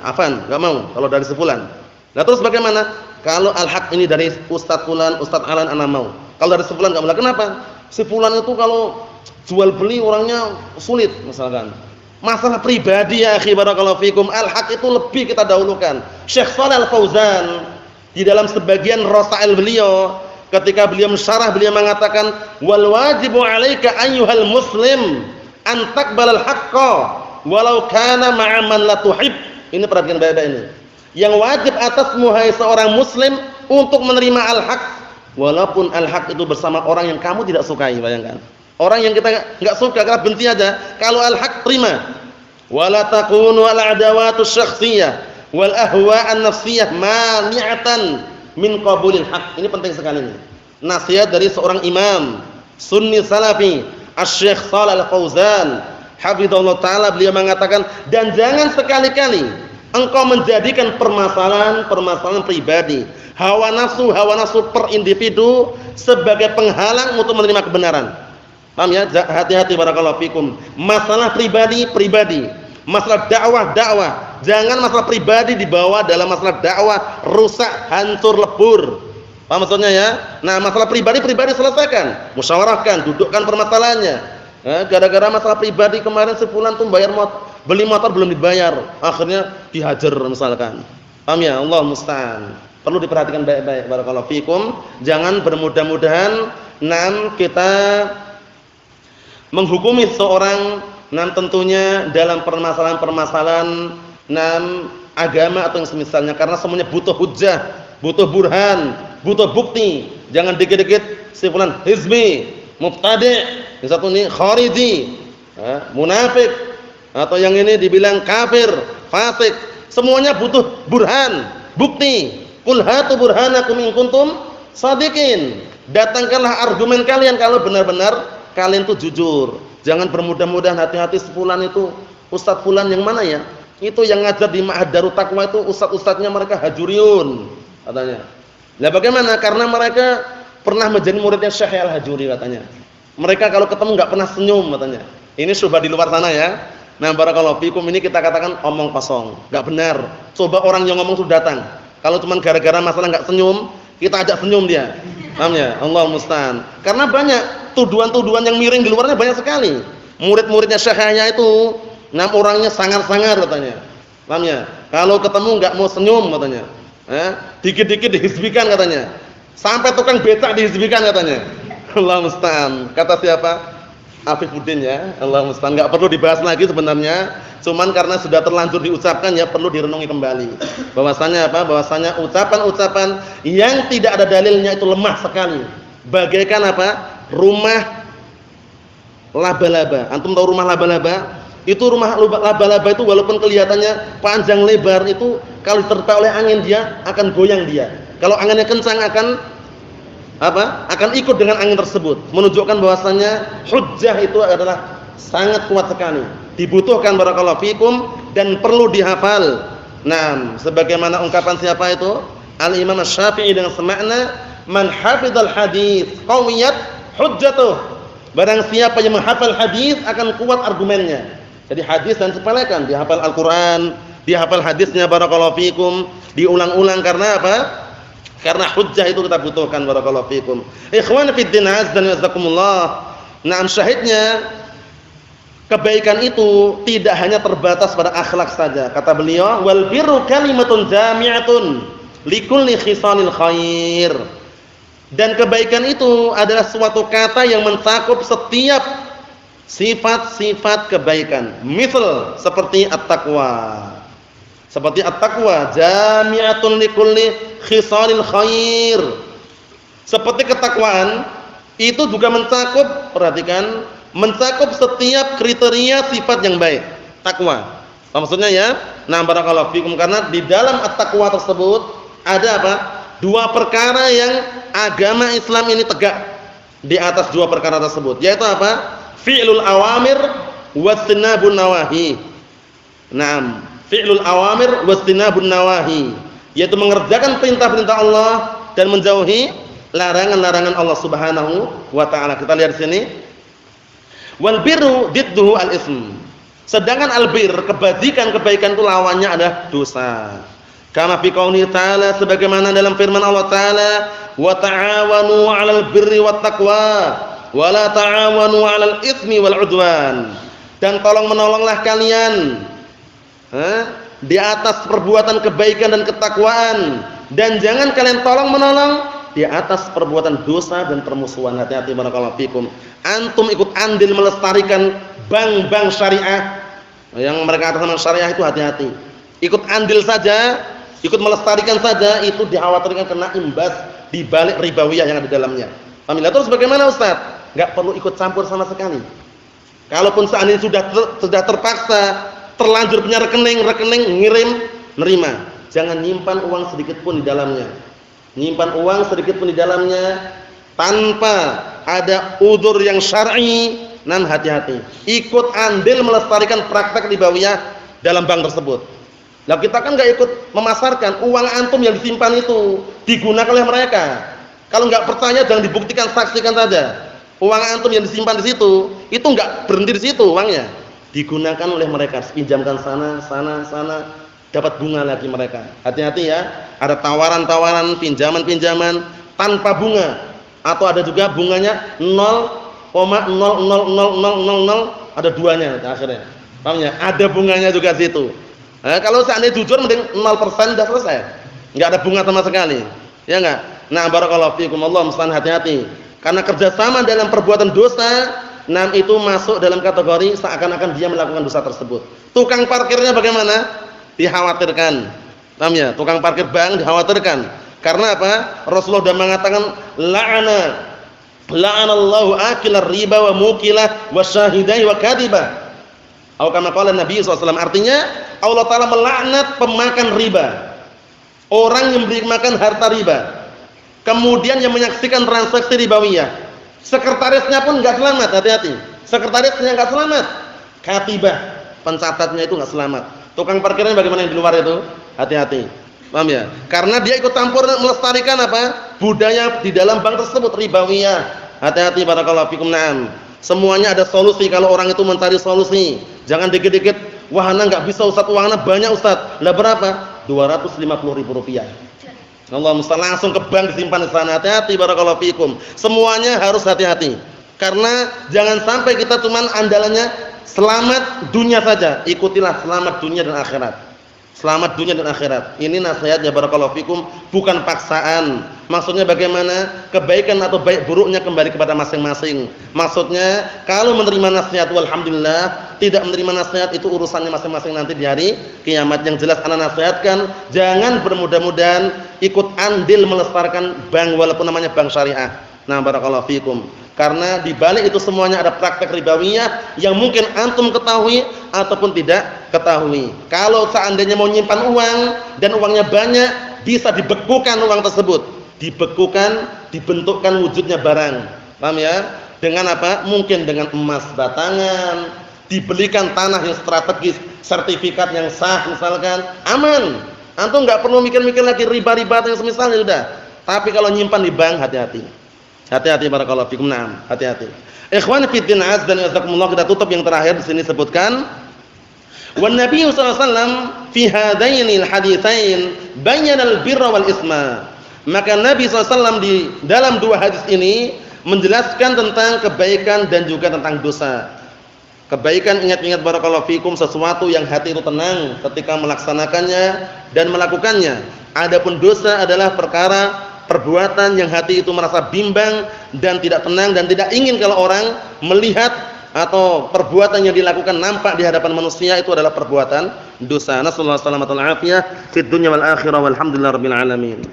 Afan, enggak mau kalau dari sefulan. Nah, terus bagaimana? Kalau al-haq ini dari Ustaz fulan, Ustaz Alan anak mau. Kalau dari sefulan enggak mau. Kenapa? Sefulan itu kalau jual beli orangnya sulit misalkan. Masalah pribadi ya akhi barakallahu fikum, al-haq itu lebih kita dahulukan. Syekh Shalal Al-Fauzan di dalam sebagian rasail beliau, ketika beliau mensyarah, beliau mengatakan wal wajibu 'alaika ayyuhal muslim an taqbalal haqqa walau kana ma'a man la tuhib. Ini perhatikan baik-baik ini. Yang wajib atasmu hai seorang muslim untuk menerima al-haq walaupun al-haq itu bersama orang yang kamu tidak sukai. Bayangkan. Orang yang kita enggak suka, kita benci aja. Kalau al-haq terima. Wala takunu al-adawatu syakhsiyah wal ahwa an-nafsiyah mani'atan min qabulil haq. Ini penting sekali ini. Nasihat dari seorang imam sunni salafi, Asy-Syaikh Shalal Al-Fauzan hafizallahu taala, beliau mengatakan, dan jangan sekali-kali engkau menjadikan permasalahan pribadi, hawa nafsu per individu sebagai penghalang untuk menerima kebenaran. Paham ya? Hati-hati barakallahu fikum. Masalah pribadi, masalah dakwah. Jangan masalah pribadi dibawa dalam masalah dakwah, rusak, hancur, lebur. Paham maksudnya ya? Nah, masalah pribadi selesaikan, musyawarahkan, dudukkan permasalahannya. Gara-gara masalah pribadi kemarin sebulan tuh beli motor belum dibayar, akhirnya dihajar misalkan. Paham ya? Allah musta'an. Perlu diperhatikan baik-baik barakallahu fikum. Jangan bermudah-mudahan kita menghukumi seorang tentunya dalam permasalahan agama atau yang semisalnya, karena semuanya butuh hujjah, butuh burhan, butuh bukti. Jangan dikit-dikit si fulan hizbi, mubtadi', yang satu ini khariji, munafik, atau yang ini dibilang kafir, fasik. Semuanya butuh burhan, bukti. Qul hatu burhanakum in kuntum shadiqin. Datangkanlah argumen kalian kalau benar-benar kalian tuh jujur. Jangan bermudah-mudahan. Hati-hati sefulan itu Ustaz fulan yang mana ya? Itu yang ngajar di Ma'had Darut Taqwa itu ustaz-ustaznya mereka hajuriun katanya. Nah, bagaimana? Karena mereka pernah menjadi muridnya Syekh Al-Hajuri katanya. Mereka kalau ketemu enggak pernah senyum katanya. Ini syubhat di luar sana ya. Nah, barakallahu fikum, ini kita katakan omong kosong, enggak benar. Coba orang yang ngomong sudah datang. Kalau cuma gara-gara masalah enggak senyum, kita ajak senyum dia. Paham ya? Allah musta'an. Karena banyak tuduhan-tuduhan yang miring di luarnya banyak sekali. Murid-muridnya Syekhnya itu orangnya sangar-sangar katanya. Paham ya? Kalau ketemu enggak mau senyum katanya. Dikit-dikit dihizbikan katanya. Sampai tukang becak dihizbikan katanya. Allah musta'an. Kata siapa? Afifuddin ya. Allah musta'an, enggak perlu dibahas lagi sebenarnya. Cuman karena sudah terlanjur diucapkan ya perlu direnungi kembali. Bahwasanya apa? Bahwasanya ucapan-ucapan yang tidak ada dalilnya itu lemah sekali. Bagaikan apa? Rumah laba-laba. Antum tahu rumah laba-laba? Itu rumah laba-laba itu walaupun kelihatannya panjang lebar itu kalau diterpa oleh angin dia akan goyang dia. Kalau anginnya kencang akan apa? Akan ikut dengan angin tersebut. Menunjukkan bahwasanya hujjah itu adalah sangat kuat sekali. Dibutuhkan barakallahu fikum dan perlu dihafal. Nah, sebagaimana ungkapan siapa itu? Al-Imam Asy-Syafi'i dengan semakna, "Man hafizal hadits qawiyat hujjatuh." Barang siapa yang menghafal hadis akan kuat argumennya. Jadi hadis dan sepelekan, dihafal Al-Qur'an, dihafal hadisnya barakallahu fikum, diulang-ulang karena apa? Karena hujjah itu kita butuhkan barakallahu fikum. Ikhwan fi din azza wa jazakumullah. Naam, syahidnya kebaikan itu tidak hanya terbatas pada akhlak saja. Kata beliau, wal birru kalimatun jami'atun likulli khisalil khair. Dan kebaikan itu adalah suatu kata yang mencakup setiap sifat-sifat kebaikan. Misal seperti at-taqwa. Seperti at-taqwa jami'atun likulli khisalil khair. Seperti ketakwaan itu juga mencakup, perhatikan, mencakup setiap kriteria sifat yang baik. Takwa. Maksudnya ya, nah barakallahu fikum, karena di dalam at-taqwa tersebut ada apa? Dua perkara yang agama Islam ini tegak di atas dua perkara tersebut, yaitu apa? Fi'lul awamir wastinabun nawahi. Naam, fi'lul awamir wastinabun nawahi, yaitu mengerjakan perintah-perintah Allah dan menjauhi larangan-larangan Allah Subhanahu wa taala. Kita lihat di sini. Wal birru didduhu al-ism. Sedangkan al-bir, kebajikan, kebaikan itu lawannya adalah dosa. Kama fi qouli ta'ala, sebagaimana dalam firman Allah taala, wa ta'awanu 'alal birri wat taqwa wa la ta'awanu 'alal itsmi wal 'udwan. Dan tolong menolonglah kalian di atas perbuatan kebaikan dan ketakwaan, dan jangan kalian tolong menolong di atas perbuatan dosa dan permusuhan. Hati-hati barakallahu fikum. Antum ikut andil melestarikan bank-bank syariah yang mereka atas nama syariah itu, hati-hati. Ikut andil saja, ikut melestarikan saja, itu dikhawatirkan kena imbas di balik ribawiyah yang ada di dalamnya. Paham? Terus bagaimana Ustaz? Enggak perlu ikut campur sama sekali. Kalaupun seandainya sudah terpaksa, terlanjur punya rekening ngirim, nerima. Jangan nyimpan uang sedikit pun di dalamnya. Nyimpan uang sedikit pun di dalamnya tanpa ada udzur yang syar'i, nan hati-hati. Ikut andil melestarikan praktek ribawiyah dalam bank tersebut. Lah kita kan enggak ikut memasarkan uang antum yang disimpan itu digunakan oleh mereka. Kalau enggak percaya jangan dibuktikan, saksikan saja. Uang antum yang disimpan di situ itu enggak berhenti di situ uangnya. Digunakan oleh mereka, pinjamkan sana, dapat bunga lagi mereka. Hati-hati ya. Ada tawaran-tawaran, pinjaman-pinjaman tanpa bunga, atau ada juga bunganya 0,00000, ada duanya akhirnya. Paham ya? Ada bunganya juga situ. Nah, kalau seandainya jujur mending 0% sudah selesai. Enggak ada bunga sama sekali. Ya enggak? Nah, barakallahu fikum, Allah musta'an, hati-hati. Karena kerjasama dalam perbuatan dosa, nah itu masuk dalam kategori seakan-akan dia melakukan dosa tersebut. Tukang parkirnya bagaimana? Dikhawatirkan. Paham ya? Tukang parkir bank dikhawatirkan. Karena apa? Rasulullah sudah mengatakan la'anallahu akilar riba wa mukilah wa syahidai wa kadibah. Atau kama qala Nabi SAW. Artinya Allah Ta'ala melaknat pemakan riba, orang yang memberi makan harta riba, kemudian yang menyaksikan transaksi ribawiyah. Sekretarisnya pun enggak selamat, hati-hati. Sekretarisnya enggak selamat, katibah, pencatatnya itu enggak selamat. Tukang parkirnya bagaimana yang di luar itu? Hati-hati. Paham ya? Karena dia ikut campur melestarikan apa? Budaya di dalam bank tersebut, ribawiyah. Hati-hati barakallahu fikum. Naam. Semuanya ada solusi kalau orang itu mencari solusi. Jangan dikit-dikit, wah ana enggak bisa Ustaz, uangnya banyak Ustaz. Lah berapa? Rp250.000. Allah musta'an, langsung ke bank disimpan di sana. Hati-hati barakallahu fikum. Semuanya harus hati-hati. Karena jangan sampai kita cuman andalannya selamat dunia saja. Ikutilah selamat dunia dan akhirat. Selamat dunia dan akhirat. Ini nasihatnya barakallahu fikum, bukan paksaan. Maksudnya bagaimana? Kebaikan atau baik buruknya kembali kepada masing-masing. Maksudnya kalau menerima nasihat walhamdulillah, tidak menerima nasihat itu urusannya masing-masing nanti di hari kiamat. Yang jelas ana nasihatkan, jangan bermudah-mudahan ikut andil melestarikan bank walaupun namanya bank syariah. Nah, barakallahu fikum. Karena di balik itu semuanya ada praktek ribawiyah yang mungkin antum ketahui ataupun tidak ketahui. Kalau seandainya mau nyimpan uang dan uangnya banyak, bisa dibekukan uang tersebut. Dibekukan, dibentukkan wujudnya barang. Paham ya? Dengan apa? Mungkin dengan emas batangan, dibelikan tanah yang strategis, sertifikat yang sah misalkan, aman. Antum enggak perlu mikir-mikir lagi riba-riba yang semisalnya sudah. Tapi kalau nyimpan di bank, hati-hati. Hati-hati barakallahu fikum. Naam, hati-hati. Ikhwan fi din azza wa jazakumullah, kita tutup yang terakhir di sini sebutkan. Wan Nabi sallallahu alaihi wasallam fi hadainil haditsain bayyana al-birra wal isma. Maka Nabi sallallahu alaihi wasallam di dalam dua hadis ini menjelaskan tentang kebaikan dan juga tentang dosa. Kebaikan, ingat-ingat barakallahu fikum, sesuatu yang hati itu tenang ketika melaksanakannya dan melakukannya. Adapun dosa adalah perkara perbuatan yang hati itu merasa bimbang dan tidak tenang dan tidak ingin kalau orang melihat atau perbuatan yang dilakukan nampak di hadapan manusia, itu adalah perbuatan dosa. Nasallahu alaihi wasallam fid dunya wal akhirah walhamdulillahirabbil alamin.